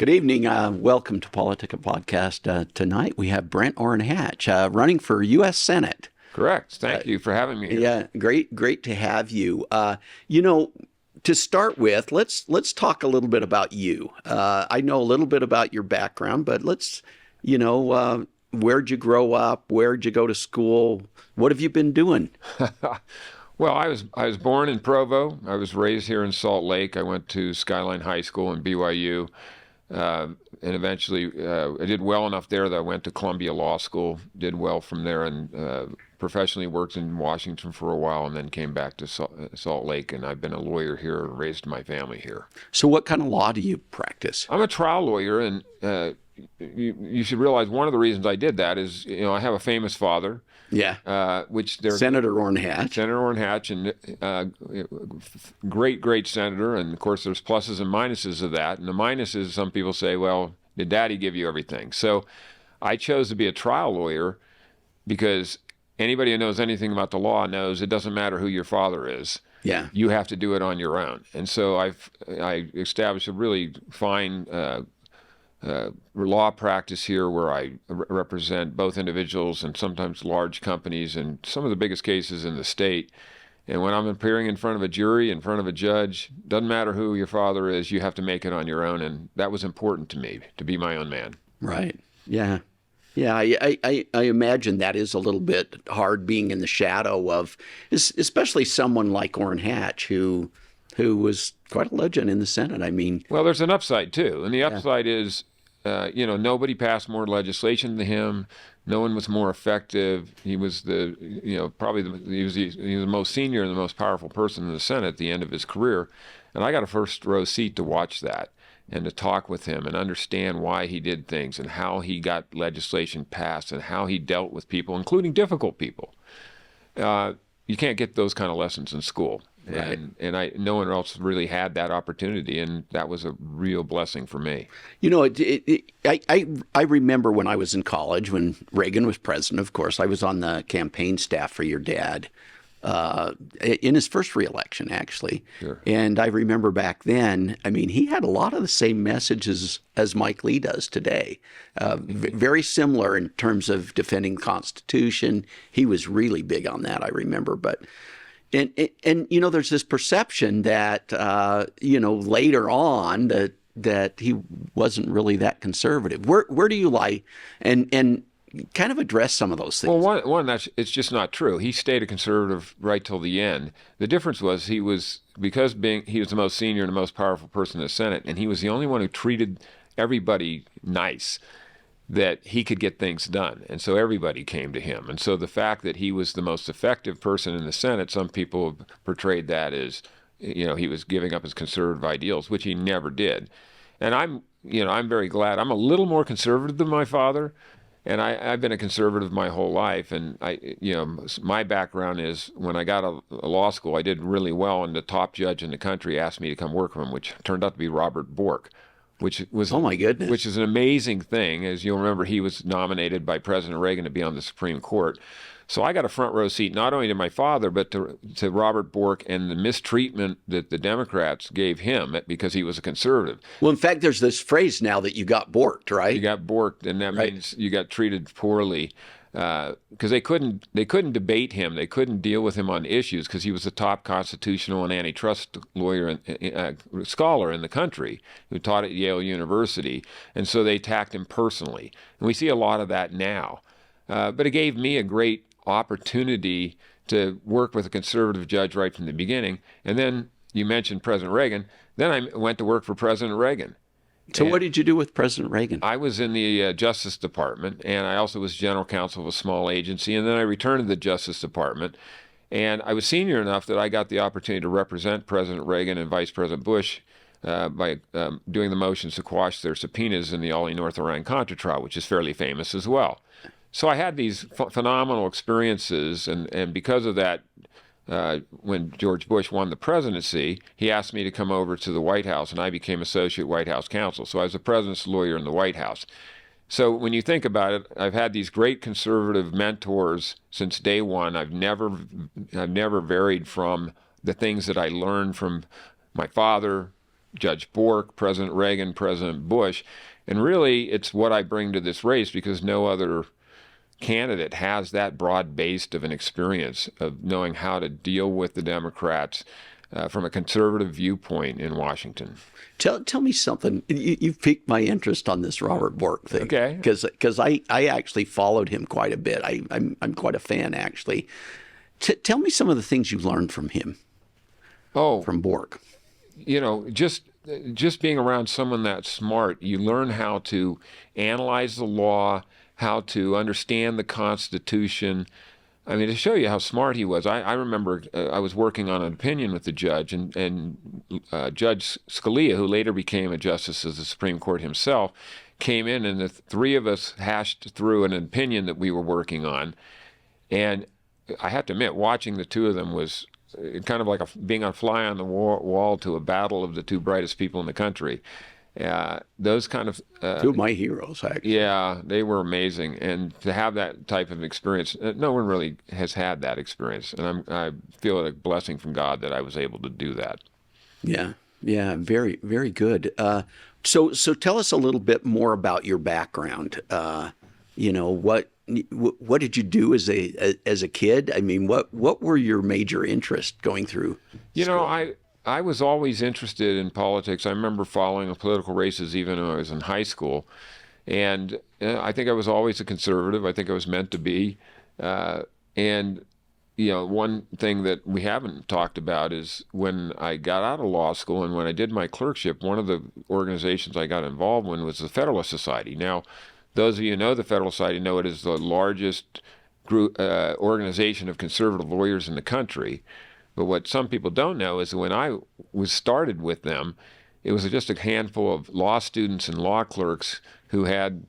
Good evening. Welcome to PoliticIt podcast. Tonight we have Brent Orrin Hatch running for U.S. Senate. Correct. Thank you for having me here. Yeah, great to have you. To start with, let's talk a little bit about you. I know a little bit about your background, but where'd you grow up? Where'd you go to school? What have you been doing? Well, I was born in Provo. I was raised here in Salt Lake. I went to Skyline High School and BYU. And eventually, I did well enough there that I went to Columbia Law School, did well from there, and professionally worked in Washington for a while, and then came back to Salt Lake, and I've been a lawyer here and raised my family here. So what kind of law do you practice? I'm a trial lawyer, and you should realize one of the reasons I did that is, I have a famous father. Yeah. Senator Orrin Hatch. Senator Orrin Hatch, and great senator. And of course, there's pluses and minuses of that. And the minuses, some people say, well, did Daddy give you everything? So I chose to be a trial lawyer because anybody who knows anything about the law knows it doesn't matter who your father is. Yeah. You have to do it on your own. And so I established a really fine law practice here where I represent both individuals and sometimes large companies in some of the biggest cases in the state. And when I'm appearing in front of a jury, in front of a judge, doesn't matter who your father is, you have to make it on your own. And that was important to me, to be my own man. Right. Yeah. Yeah, I imagine that is a little bit hard being in the shadow of, especially someone like Orrin Hatch, who was quite a legend in the Senate. I mean, well, there's an upside too, and the upside is, nobody passed more legislation than him. No one was more effective. He was he was the most senior and the most powerful person in the Senate at the end of his career, and I got a first row seat to watch that and to talk with him and understand why he did things and how he got legislation passed and how he dealt with people, including difficult people. You can't get those kind of lessons in school. Right. And no one else really had that opportunity, and that was a real blessing for me. I remember when I was in college, when Reagan was president, of course, I was on the campaign staff for your dad in his first reelection, actually. Sure. And I remember back then, I mean, he had a lot of the same messages as Mike Lee does today. Very similar in terms of defending the Constitution. He was really big on that, I remember. But And there's this perception that later on that he wasn't really that conservative. Where do you lie, and kind of address some of those things? Well, it's just not true. He stayed a conservative right till the end. The difference was he was the most senior and the most powerful person in the Senate, and he was the only one who treated everybody nice, that he could get things done. And so everybody came to him. And so the fact that he was the most effective person in the Senate, some people have portrayed that as, he was giving up his conservative ideals, which he never did. And I'm very glad. I'm a little more conservative than my father, and I've been a conservative my whole life. And my background is when I got a law school, I did really well, and the top judge in the country asked me to come work with him, which turned out to be Robert Bork. Which was, oh my goodness, which is an amazing thing. As you'll remember, he was nominated by President Reagan to be on the Supreme Court. So I got a front row seat not only to my father, but to Robert Bork and the mistreatment that the Democrats gave him because he was a conservative. Well, in fact, there's this phrase now that you got borked, right? You got borked, and that means you got treated poorly. Because they couldn't debate him, they couldn't deal with him on issues because he was the top constitutional and antitrust lawyer and scholar in the country who taught at Yale University, and so they attacked him personally. And we see a lot of that now. But it gave me a great opportunity to work with a conservative judge right from the beginning. And then you mentioned President Reagan. Then I went to work for President Reagan. So what did you do with President Reagan? I was in the Justice Department, and I also was general counsel of a small agency, and then I returned to the Justice Department, and I was senior enough that I got the opportunity to represent President Reagan and Vice President Bush by doing the motions to quash their subpoenas in the Ollie North Iran-Contra trial, which is fairly famous as well. So I had these phenomenal experiences, and because of that, when George Bush won the presidency, he asked me to come over to the White House, and I became associate White House counsel. So I was the president's lawyer in the White House. So when you think about it, I've had these great conservative mentors since day one. I've never varied from the things that I learned from my father, Judge Bork, President Reagan, President Bush. And really, it's what I bring to this race because no other candidate has that broad based of an experience of knowing how to deal with the Democrats from a conservative viewpoint in Washington. Tell me something. You've piqued my interest on this Robert Bork thing. Okay. Because I actually followed him quite a bit. I'm quite a fan, actually. Tell me some of the things you've learned from him. Oh, from Bork. Just being around someone that smart, you learn how to analyze the law, how to understand the Constitution. I mean, to show you how smart he was, I remember I was working on an opinion with the judge, and Judge Scalia, who later became a justice of the Supreme Court himself, came in, and the three of us hashed through an opinion that we were working on. And I have to admit, watching the two of them was kind of like being a fly on the wall to a battle of the two brightest people in the country. Those kind of two of my heroes, actually. Yeah, they were amazing, and to have that type of experience, no one really has had that experience, and I feel it a blessing from God that I was able to do that. Yeah, very, very good. So tell us a little bit more about your background. What did you do as a kid? I mean, what were your major interests going through school? I was always interested in politics. I remember following the political races even when I was in high school. And I think I was always a conservative. I think I was meant to be. And one thing that we haven't talked about is when I got out of law school and when I did my clerkship, one of the organizations I got involved in was the Federalist Society. Now, those of you who know the Federalist Society know it is the largest organization of conservative lawyers in the country. But what some people don't know is that when I was started with them, it was just a handful of law students and law clerks who had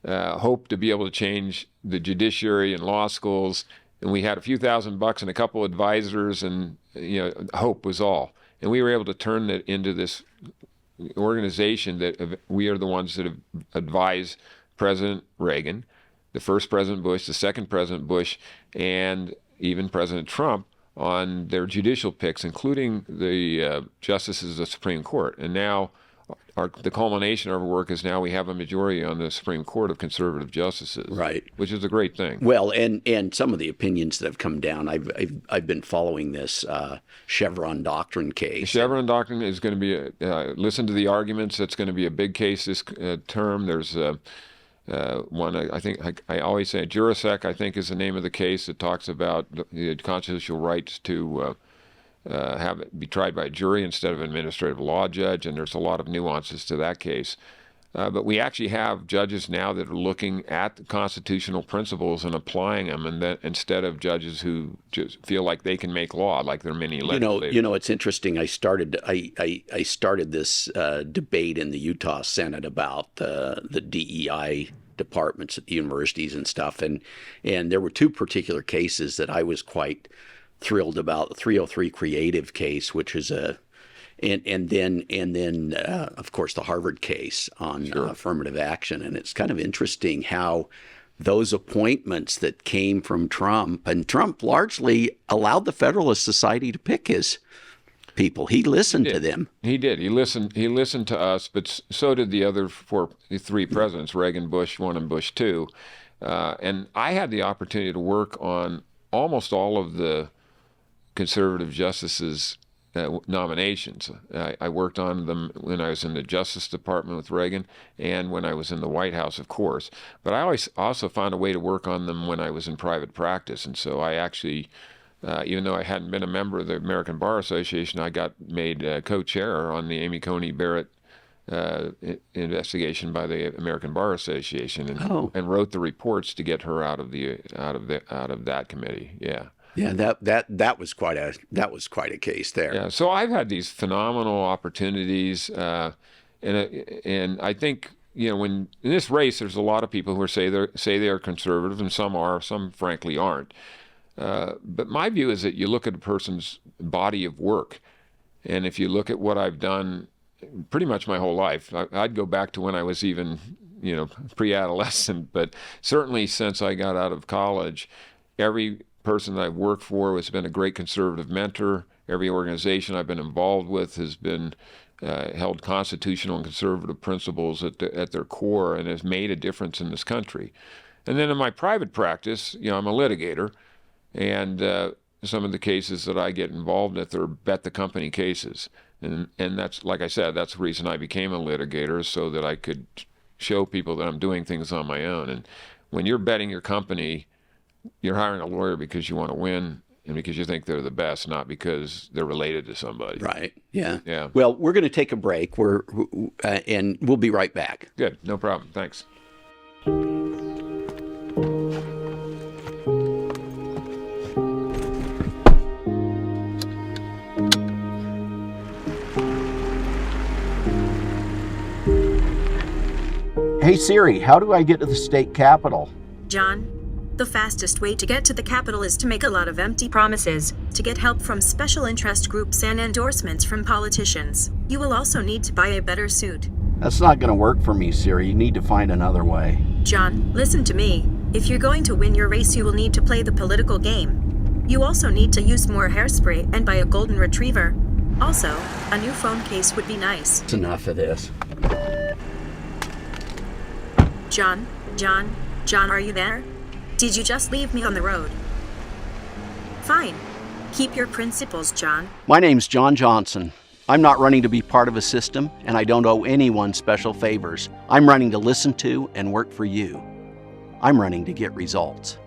hoped to be able to change the judiciary and law schools. And we had a few $1,000 and a couple advisors, and hope was all. And we were able to turn it into this organization that we are the ones that have advised President Reagan, the first President Bush, the second President Bush, and even President Trump on their judicial picks, including the justices of the Supreme Court. And now the culmination of our work is now we have a majority on the Supreme Court of conservative justices, right? Which is a great thing. Well, and some of the opinions that have come down, I've been following this Chevron doctrine case. The Chevron doctrine is going to be listen to the arguments. That's going to be a big case this term. There's one, I think I always say Jurisec, I think, is the name of the case that talks about the constitutional rights to have it be tried by a jury instead of an administrative law judge, and there's a lot of nuances to that case. But we actually have judges now that are looking at the constitutional principles and applying them, and that instead of judges who just feel like they can make law, like there are many legislators. It's interesting. I started this debate in the Utah Senate about the DEI departments at the universities and stuff, and there were two particular cases that I was quite thrilled about. The 303 Creative case, which is and then of course the Harvard case on affirmative action. And it's kind of interesting how those appointments that came from Trump, and Trump largely allowed the Federalist Society to pick his people. He listened to them. He did. He listened to us, but so did the three presidents, Reagan, Bush 1, and Bush 2. And I had the opportunity to work on almost all of the conservative justices' nominations. I worked on them when I was in the Justice Department with Reagan and when I was in the White House, of course. But I always also found a way to work on them when I was in private practice. And so I actually, even though I hadn't been a member of the American Bar Association, I got made co-chair on the Amy Coney Barrett investigation by the American Bar Association, and wrote the reports to get her out of that committee. Yeah. Yeah, that was quite a case there. Yeah, so I've had these phenomenal opportunities, and I think when in this race, there's a lot of people who say they are conservative, and some are, some frankly aren't. But my view is that you look at a person's body of work, and if you look at what I've done, pretty much my whole life, I'd go back to when I was even pre-adolescent, but certainly since I got out of college, every person that I've worked for has been a great conservative mentor. Every organization I've been involved with has been held constitutional and conservative principles at their core and has made a difference in this country. And then in my private practice, I'm a litigator, and some of the cases that I get involved with are bet the company cases. And that's, like I said, that's the reason I became a litigator, so that I could show people that I'm doing things on my own. And when you're betting your company, you're hiring a lawyer because you want to win and because you think they're the best, not because they're related to somebody. Right. Yeah. Yeah. Well, we're going to take a break. And we'll be right back. Good. No problem. Thanks. Hey Siri, how do I get to the state capitol? John, the fastest way to get to the Capitol is to make a lot of empty promises, to get help from special interest groups and endorsements from politicians. You will also need to buy a better suit. That's not going to work for me, Siri. You need to find another way. John, listen to me. If you're going to win your race, you will need to play the political game. You also need to use more hairspray and buy a golden retriever. Also, a new phone case would be nice. It's enough of this. John, are you there? Did you just leave me on the road? Fine. Keep your principles, John. My name's John Johnson. I'm not running to be part of a system, and I don't owe anyone special favors. I'm running to listen to and work for you. I'm running to get results.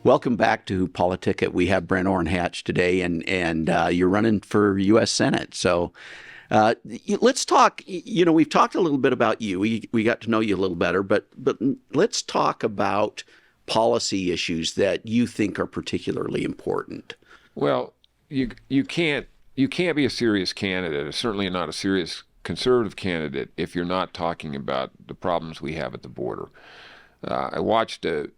Welcome back to PoliticIt. We have Brent Orrin Hatch today, and you're running for U.S. Senate. So let's talk. We've talked a little bit about you. We got to know you a little better, but let's talk about policy issues that you think are particularly important. Well, you can't be a serious candidate, certainly not a serious conservative candidate, if you're not talking about the problems we have at the border. I watched a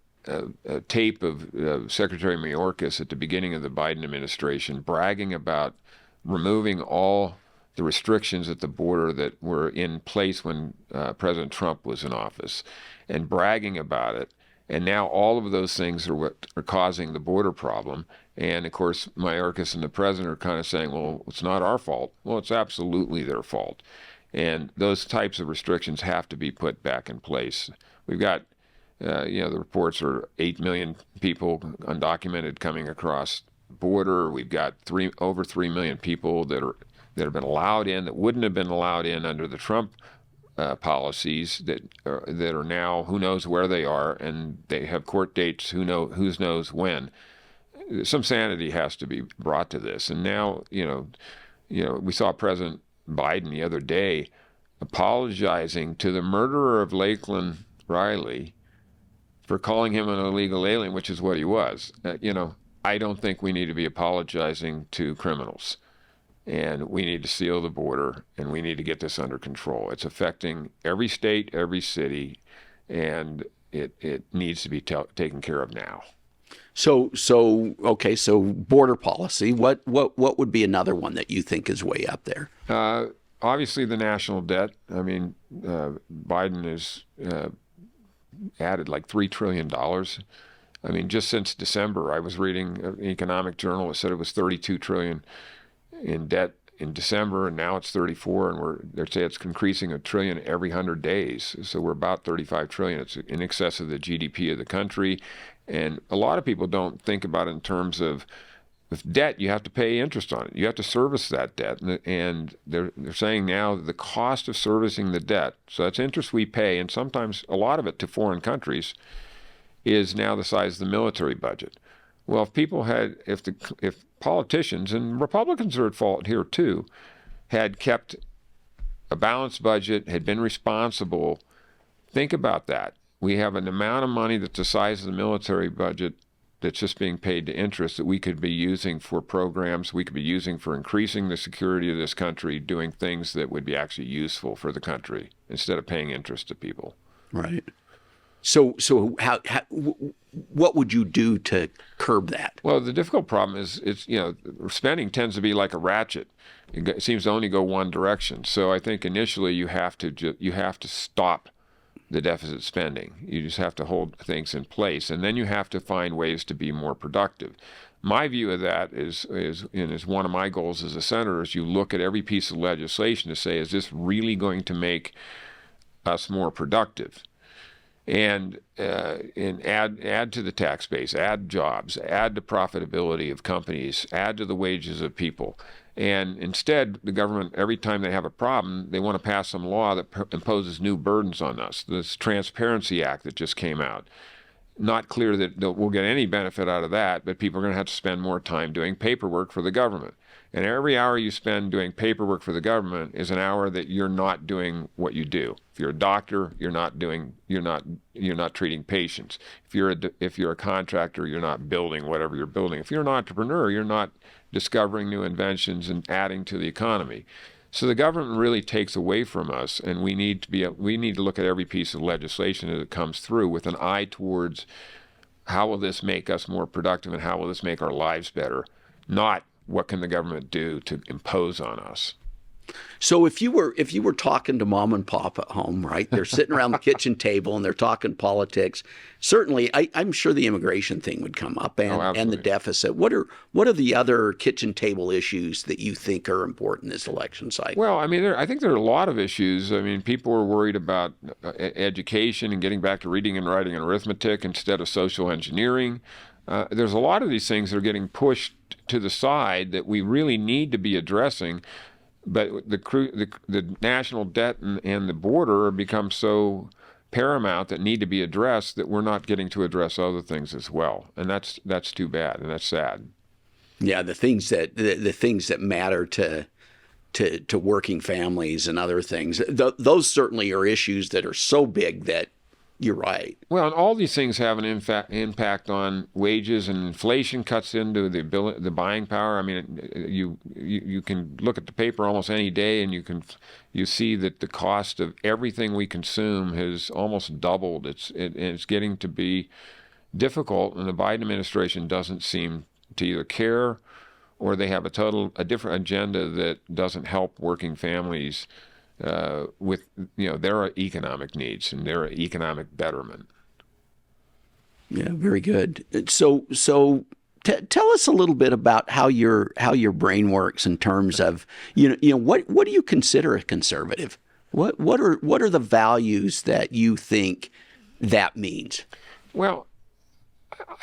tape of Secretary Mayorkas at the beginning of the Biden administration bragging about removing all the restrictions at the border that were in place when President Trump was in office, and bragging about it. And now all of those things are what are causing the border problem. And of course, Mayorkas and the president are kind of saying, well, it's not our fault. Well, it's absolutely their fault. And those types of restrictions have to be put back in place. We've got, the reports are 8 million people undocumented coming across the border. We've got over 3 million people that have been allowed in that wouldn't have been allowed in under the Trump policies that are now, who knows where they are, and they have court dates who knows when. Some sanity has to be brought to this. And now, we saw President Biden the other day apologizing to the murderer of Lakeland Riley for calling him an illegal alien, which is what he was. I don't think we need to be apologizing to criminals. And we need to seal the border, and we need to get this under control. It's affecting every state, every city, and it needs to be taken care of now. So border policy. What would be another one that you think is way up there? Obviously, the national debt. I mean, Biden has added like $3 trillion. I mean, just since December, I was reading an economic journal that said it was $32 trillion in debt in December, and now it's 34, and they say it's increasing $1 trillion every 100 days. So we're about 35 trillion. It's in excess of the GDP of the country, and a lot of people don't think about it in terms of, with debt, you have to pay interest on it. You have to service that debt, and they're saying now the cost of servicing the debt, so that's interest we pay, and sometimes a lot of it to foreign countries, is now the size of the military budget. Well, if politicians, and Republicans are at fault here too, had kept a balanced budget, had been responsible, think about that. We have an amount of money that's the size of the military budget that's just being paid to interest that we could be using for programs, we could be using for increasing the security of this country, doing things that would be actually useful for the country instead of paying interest to people. Right. So what would you do to curb that? Well, the difficult problem is spending tends to be like a ratchet. It seems to only go one direction. So I think initially you have to stop the deficit spending. You just have to hold things in place, and then you have to find ways to be more productive. My view of that is one of my goals as a senator, is you look at every piece of legislation to say, is this really going to make us more productive? And add to the tax base, add jobs, add the profitability of companies, add to the wages of people. And instead, the government, every time they have a problem, they want to pass some law that imposes new burdens on us. This Transparency Act that just came out. Not clear that we'll get any benefit out of that, but people are going to have to spend more time doing paperwork for the government. And every hour you spend doing paperwork for the government is an hour that you're not doing what you do. If you're a doctor, you're not treating patients. If you're a contractor, you're not building whatever you're building. If you're an entrepreneur, you're not discovering new inventions and adding to the economy. So the government really takes away from us, and we need to look at every piece of legislation as it comes through with an eye towards how will this make us more productive and how will this make our lives better, not what can the government do to impose on us. So if you were talking to mom and pop at home, right? They're sitting around the kitchen table and they're talking politics. Certainly, I'm sure the immigration thing would come up and the deficit. What are the other kitchen table issues that you think are important this election cycle? Well, I mean, I think there are a lot of issues. I mean, people are worried about education and getting back to reading and writing and arithmetic instead of social engineering. There's a lot of these things that are getting pushed to the side that we really need to be addressing. But the national debt and the border have become so paramount that need to be addressed that we're not getting to address other things as well, and that's too bad and that's sad. Yeah, the things that matter to working families and other things, those certainly are issues that are so big that you're right. Well, and all these things have an impact on wages, and inflation cuts into the buying power. I mean, you can look at the paper almost any day, and you see that the cost of everything we consume has almost doubled. It's getting to be difficult, and the Biden administration doesn't seem to either care, or they have a different agenda that doesn't help working families with their economic needs and their economic betterment. Yeah, very good. So tell us a little bit about how your brain works in terms of what do you consider a conservative? What are the values that you think that means? Well,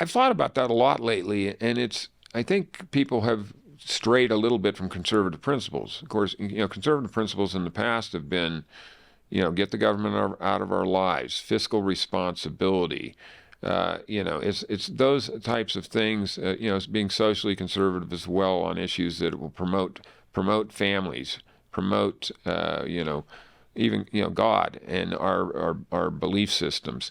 I've thought about that a lot lately, and I think people have strayed a little bit from conservative principles. Of course, conservative principles in the past have been, get the government out of our lives, fiscal responsibility. It's those types of things. It's being socially conservative as well on issues that will promote families, promote even God and our belief systems.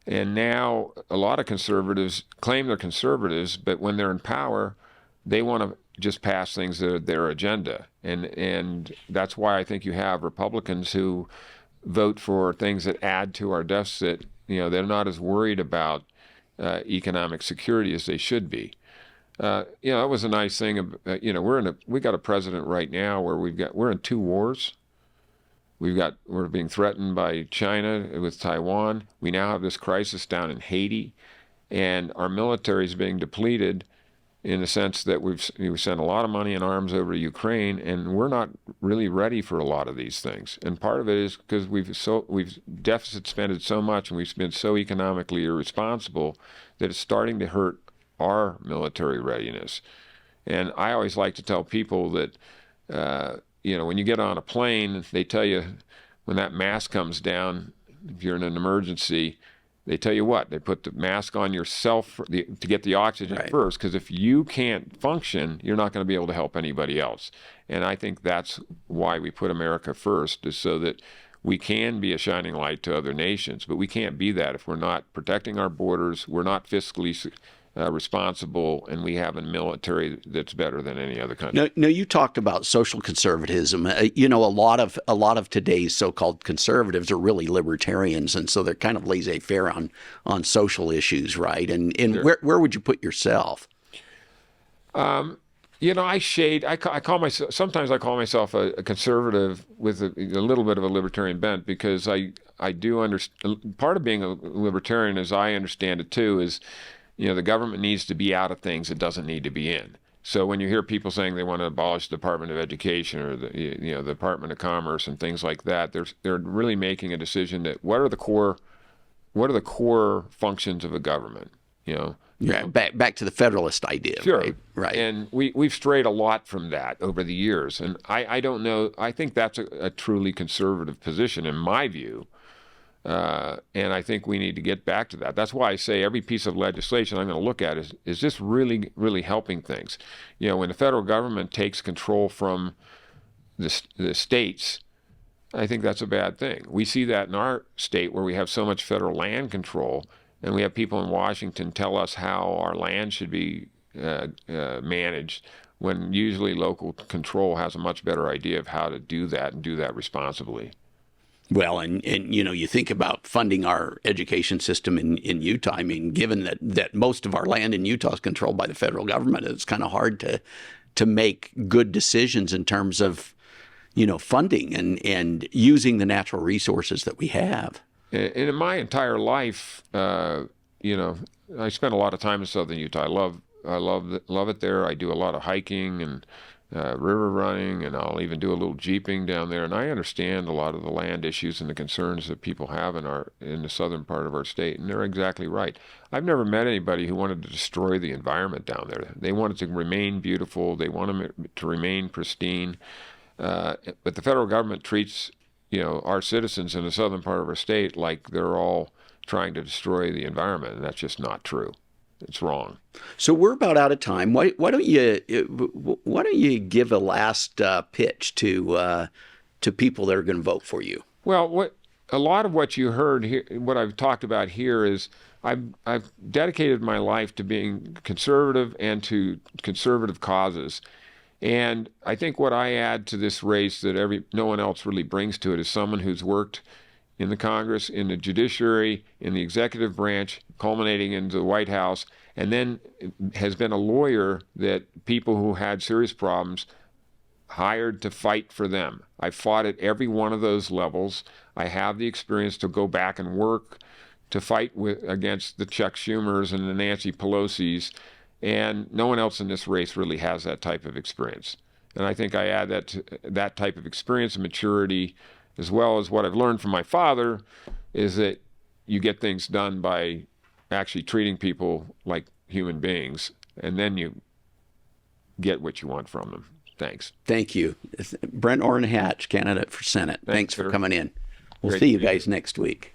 And now a lot of conservatives claim they're conservatives, but when they're in power, they want to just pass things that are their agenda. And that's why I think you have Republicans who vote for things that add to our deficit. They're not as worried about economic security as they should be. That was a nice thing. We got a president right now where we're in two wars. We're being threatened by China with Taiwan. We now have this crisis down in Haiti, and our military is being depleted in the sense that we've sent a lot of money and arms over to Ukraine, and we're not really ready for a lot of these things. And part of it is because we've deficit spended so much and we've been so economically irresponsible that it's starting to hurt our military readiness. And I always like to tell people that when you get on a plane, they tell you when that mask comes down, if you're in an emergency, they tell you what, they put the mask on yourself to get the oxygen first, because if you can't function, you're not going to be able to help anybody else. And I think that's why we put America first, is so that we can be a shining light to other nations. But we can't be that if we're not protecting our borders, we're not fiscally responsible, and we have a military that's better than any other country. No, you talked about social conservatism. A lot of today's so-called conservatives are really libertarians, and so they're kind of laissez-faire on social issues, right? And sure. Where would you put yourself? Sometimes I call myself a conservative with a little bit of a libertarian bent, because I do understand. Part of being a libertarian, as I understand it too, is the government needs to be out of things it doesn't need to be in. So when you hear people saying they want to abolish the Department of Education or the Department of Commerce and things like that, they're really making a decision that what are the core functions of a government? Yeah, back to the Federalist idea. Sure. Right. And we've strayed a lot from that over the years. And I don't know. I think that's a truly conservative position in my view. And I think we need to get back to that. That's why I say every piece of legislation I'm going to look at is this really, really helping things. When the federal government takes control from the states, I think that's a bad thing. We see that in our state where we have so much federal land control. And we have people in Washington tell us how our land should be managed, when usually local control has a much better idea of how to do that and do that responsibly. Well, and you think about funding our education system in Utah. I mean, given that most of our land in Utah is controlled by the federal government, it's kind of hard to make good decisions in terms of funding and using the natural resources that we have. And in my entire life, I spent a lot of time in southern Utah. I love it there. I do a lot of hiking and river running, and I'll even do a little jeeping down there. And I understand a lot of the land issues and the concerns that people have in the southern part of our state. And they're exactly right. I've never met anybody who wanted to destroy the environment down there. They want it to remain beautiful. They want it to remain pristine. But the federal government treats our citizens in the southern part of our state like they're all trying to destroy the environment, and that's just not true. It's wrong. So we're about out of time. Why don't you give a last pitch to people that are going to vote for you? Well, a lot of what you heard here, what I've talked about here, is I've dedicated my life to being conservative and to conservative causes. And I think what I add to this race that no one else really brings to it is someone who's worked in the Congress, in the judiciary, in the executive branch, culminating into the White House, and then has been a lawyer that people who had serious problems hired to fight for them. I fought at every one of those levels. I have the experience to go back and work to fight against the Chuck Schumers and the Nancy Pelosi's. And no one else in this race really has that type of experience. And I think I add that type of experience and maturity, as well as what I've learned from my father, is that you get things done by actually treating people like human beings, and then you get what you want from them. Thanks. Thank you. Brent Orrin Hatch, candidate for Senate. Thanks for coming in. We'll see you guys next week.